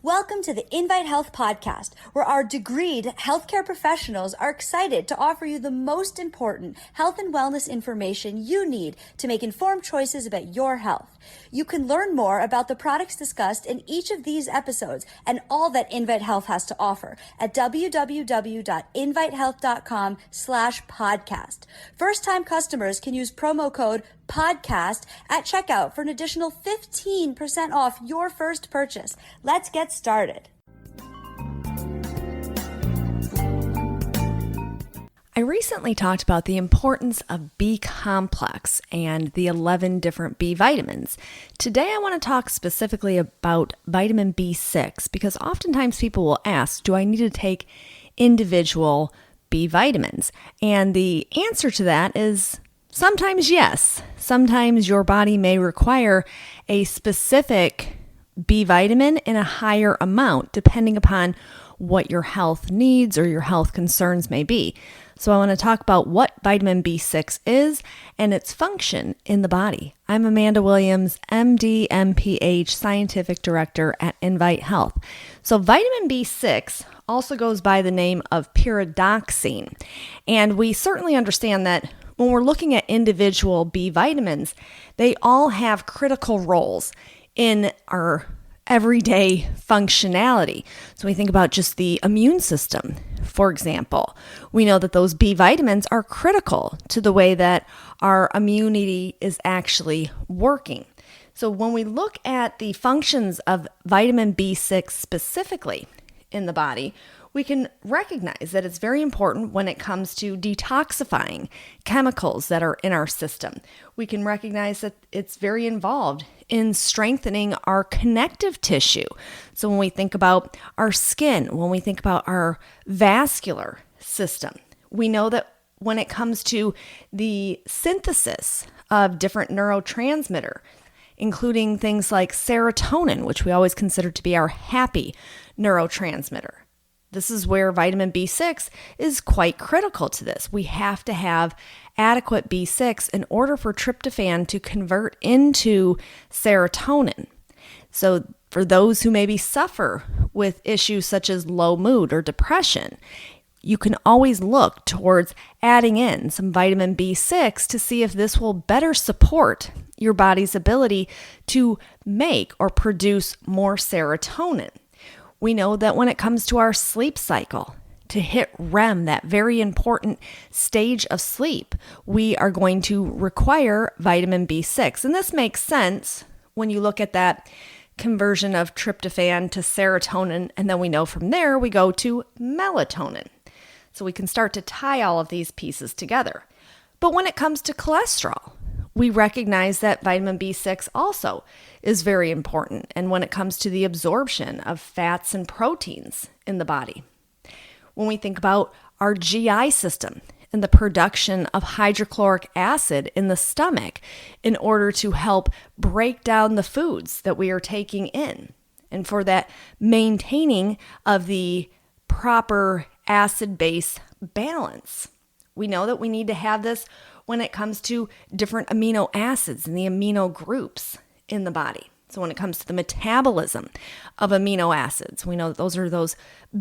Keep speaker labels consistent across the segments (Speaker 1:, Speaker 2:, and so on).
Speaker 1: Welcome to the Invite Health podcast, where our degreed healthcare professionals are excited to offer you the most important health and wellness information you need to make informed choices about your health. You can learn more about the products discussed in each of these episodes and all that Invite Health has to offer at www.invitehealth.com/podcast. First-time customers can use promo code podcast at checkout for an additional 15% off your first purchase. Let's get started.
Speaker 2: I recently talked about the importance of B complex and the 11 different B vitamins. Today I want to talk specifically about vitamin B6 because oftentimes people will ask, do I need to take individual B vitamins? And the answer to that is sometimes yes. Sometimes your body may require a specific B vitamin in a higher amount depending upon what your health needs or your health concerns may be. So I want to talk about what vitamin B6 is and its function in the body. I'm Amanda Williams, MD, MPH, Scientific Director at Invite Health. So vitamin B6 also goes by the name of pyridoxine. And we certainly understand that when we're looking at individual B vitamins, they all have critical roles in our everyday functionality. So we think about just the immune system, for example. We know that those B vitamins are critical to the way that our immunity is actually working. So when we look at the functions of vitamin B6 specifically in the body, we can recognize that it's very important when it comes to detoxifying chemicals that are in our system. We can recognize that it's very involved in strengthening our connective tissue. So when we think about our skin, when we think about our vascular system, we know that when it comes to the synthesis of different neurotransmitter, including things like serotonin, which we always consider to be our happy neurotransmitter, this is where vitamin B6 is quite critical to this. We have to have adequate B6 in order for tryptophan to convert into serotonin. So for those who maybe suffer with issues such as low mood or depression, you can always look towards adding in some vitamin B6 to see if this will better support your body's ability to make or produce more serotonin. We know that when it comes to our sleep cycle, to hit REM, that very important stage of sleep, we are going to require vitamin B6. And this makes sense when you look at that conversion of tryptophan to serotonin, and then we know from there we go to melatonin. So we can start to tie all of these pieces together. But when it comes to cholesterol, we recognize that vitamin B6 also is very important, and when it comes to the absorption of fats and proteins in the body. When we think about our GI system and the production of hydrochloric acid in the stomach in order to help break down the foods that we are taking in, and for that maintaining of the proper acid-base balance. We know that we need to have this when it comes to different amino acids and the amino groups in the body. So when it comes to the metabolism of amino acids, we know that those are those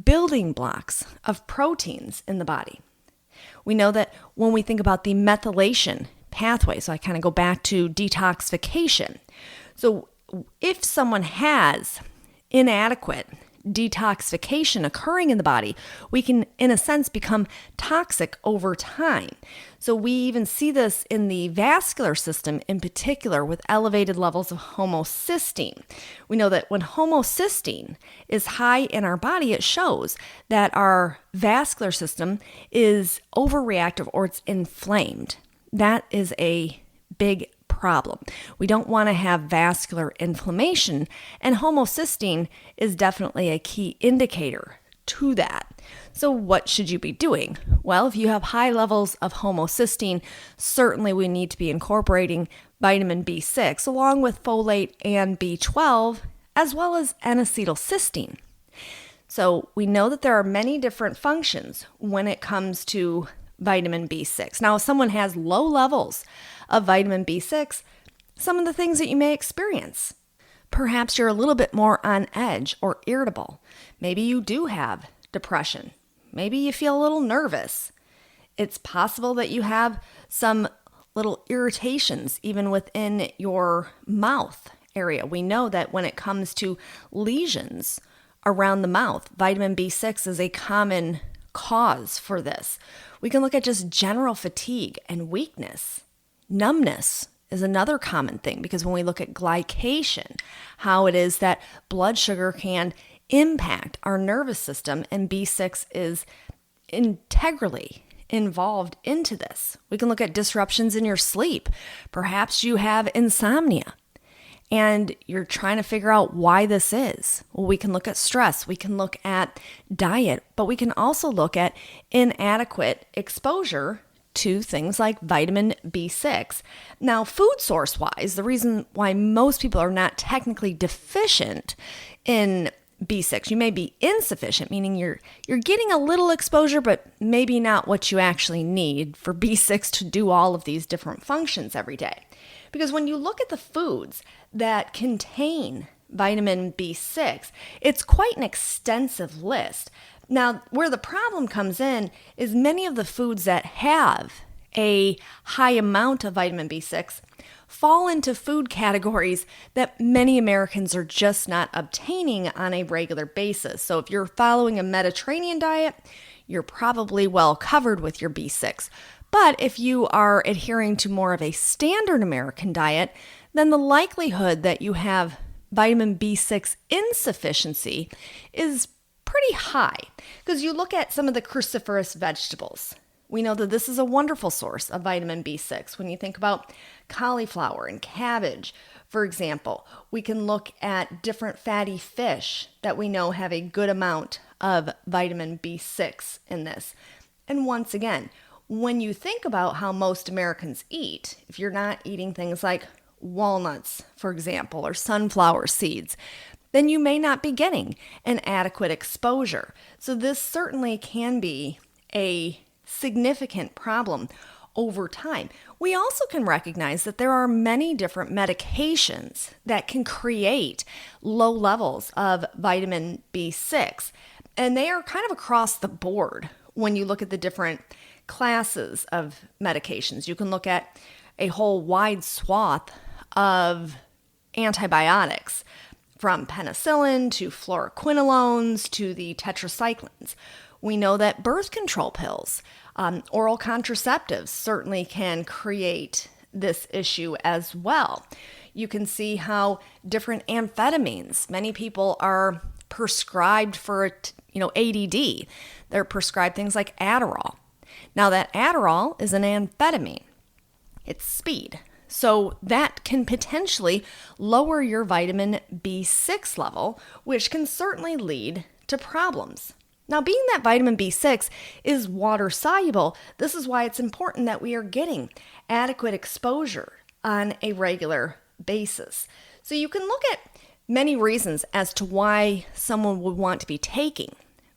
Speaker 2: building blocks of proteins in the body. We know that when we think about the methylation pathway, so I kind of go back to detoxification. So if someone has inadequate detoxification occurring in the body, we can, in a sense, become toxic over time. So we even see this in the vascular system in particular with elevated levels of homocysteine. We know that when homocysteine is high in our body, it shows that our vascular system is overreactive or it's inflamed. That is a big problem. We don't want to have vascular inflammation, and homocysteine is definitely a key indicator to that. So what should you be doing? Well, if you have high levels of homocysteine, certainly we need to be incorporating vitamin B6 along with folate and B12, as well as N-acetylcysteine. So we know that there are many different functions when it comes to vitamin B6. Now, if someone has low levels of vitamin B6, some of the things that you may experience: Perhaps you're a little bit more on edge or irritable. Maybe you do have depression. Maybe you feel a little nervous. It's possible that you have some little irritations even within your mouth area. We know that when it comes to lesions around the mouth, vitamin B6 is a common cause for this. We can look at just general fatigue and weakness. Numbness is another common thing, because when we look at glycation, how it is that blood sugar can impact our nervous system, and B6 is integrally involved into this. We can look at disruptions in your sleep. Perhaps you have insomnia and you're trying to figure out why this is. Well, we can look at stress, we can look at diet, but we can also look at inadequate exposure to things like vitamin B6. Now, food source wise, the reason why most people are not technically deficient in B6, you may be insufficient, meaning you're getting a little exposure, but maybe not what you actually need for B6 to do all of these different functions every day. Because when you look at the foods that contain vitamin B6, it's quite an extensive list. Now, where the problem comes in is many of the foods that have a high amount of vitamin B6 fall into food categories that many Americans are just not obtaining on a regular basis. So if you're following a Mediterranean diet, you're probably well covered with your B6. But if you are adhering to more of a standard American diet, then the likelihood that you have vitamin B6 insufficiency is pretty high. Because you look at some of the cruciferous vegetables. We know that this is a wonderful source of vitamin B6. When you think about cauliflower and cabbage, for example, we can look at different fatty fish that we know have a good amount of vitamin B6 in this. And once again, when you think about how most Americans eat, if you're not eating things like walnuts, for example, or sunflower seeds, then you may not be getting an adequate exposure. So this certainly can be a significant problem over time. We also can recognize that there are many different medications that can create low levels of vitamin B6, and they are kind of across the board when you look at the different classes of medications. You can look at a whole wide swath of antibiotics, from penicillin to fluoroquinolones to the tetracyclines. We know that birth control pills, oral contraceptives certainly can create this issue as well. You can see how different amphetamines, many people are prescribed for ADD. They're prescribed things like Adderall. Now that Adderall is an amphetamine. It's speed. So that can potentially lower your vitamin B6 level, which can certainly lead to problems. Now, being that vitamin B6 is water soluble, this is why it's important that we are getting adequate exposure on a regular basis. So you can look at many reasons as to why someone would want to be taking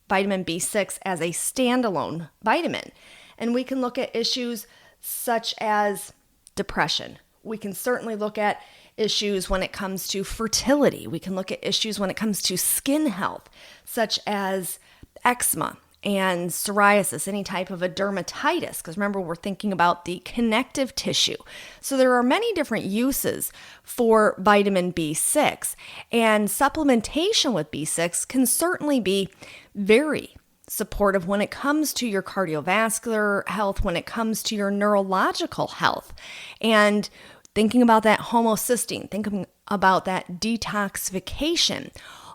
Speaker 2: vitamin B6 as a standalone vitamin. And we can look at issues such as depression. We can certainly look at issues when it comes to fertility. We can look at issues when it comes to skin health, such as eczema and psoriasis, any type of a dermatitis, because remember, we're thinking about the connective tissue. So there are many different uses for vitamin B6, and supplementation with B6 can certainly be very supportive when it comes to your cardiovascular health, when it comes to your neurological health, and thinking about that homocysteine, thinking about that detoxification.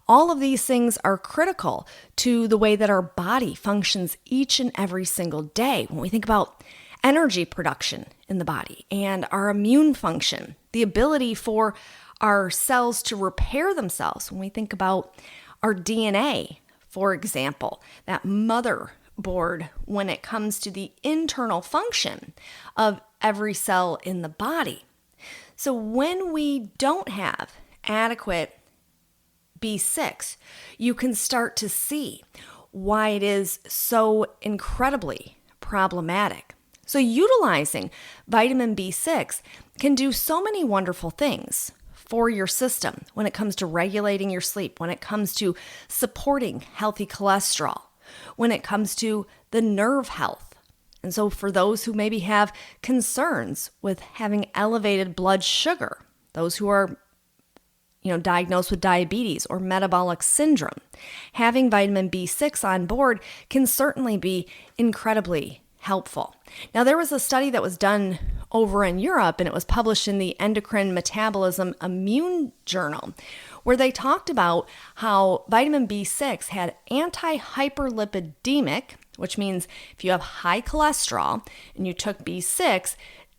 Speaker 2: All of these things are critical to the way that our body functions each and every single day. When we think about energy production in the body and our immune function, the ability for our cells to repair themselves, when we think about our DNA, for example, that motherboard when it comes to the internal function of every cell in the body. So when we don't have adequate B6, you can start to see why it is so incredibly problematic. So utilizing vitamin B6 can do so many wonderful things for your system when it comes to regulating your sleep, when it comes to supporting healthy cholesterol, when it comes to the nerve health. And so for those who maybe have concerns with having elevated blood sugar, those who are diagnosed with diabetes or metabolic syndrome, having vitamin B6 on board can certainly be incredibly helpful. Now, there was a study that was done over in Europe, and it was published in the Endocrine Metabolism Immune Journal, where they talked about how vitamin B6 had anti-hyperlipidemic, which means if you have high cholesterol and you took B6,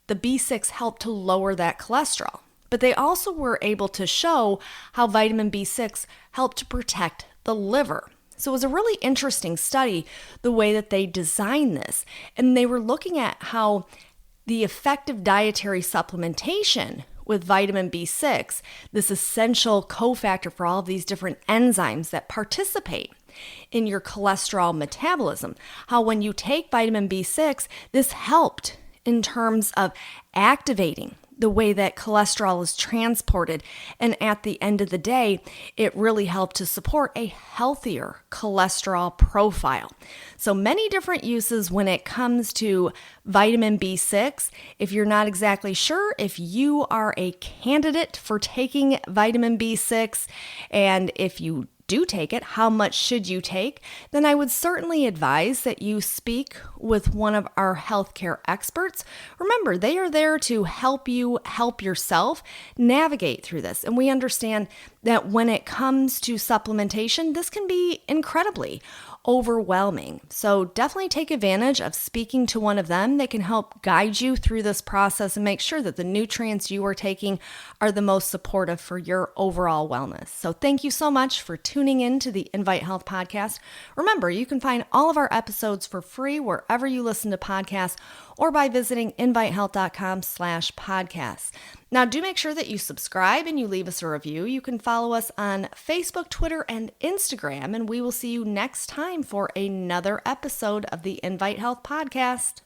Speaker 2: the B6 helped to lower that cholesterol. But they also were able to show how vitamin B6 helped to protect the liver. So it was a really interesting study, the way that they designed this. And they were looking at how the effective dietary supplementation with vitamin B6, this essential cofactor for all of these different enzymes that participate in your cholesterol metabolism, how when you take vitamin B6, this helped in terms of activating the way that cholesterol is transported. And at the end of the day, it really helped to support a healthier cholesterol profile. So many different uses when it comes to vitamin B6. If you're not exactly sure if you are a candidate for taking vitamin B6, and if you do take it, how much should you take? Then I would certainly advise that you speak with one of our healthcare experts. Remember, they are there to help you help yourself navigate through this. And we understand that when it comes to supplementation, this can be incredibly overwhelming. So definitely take advantage of speaking to one of them. They can help guide you through this process and make sure that the nutrients you are taking are the most supportive for your overall wellness. So thank you so much for tuning in to the Invite Health podcast. Remember, you can find all of our episodes for free wherever you listen to podcasts or by visiting invitehealth.com/podcasts. Now, do make sure that you subscribe and you leave us a review. You can follow us on Facebook, Twitter, and Instagram, and we will see you next time for another episode of the Invite Health podcast.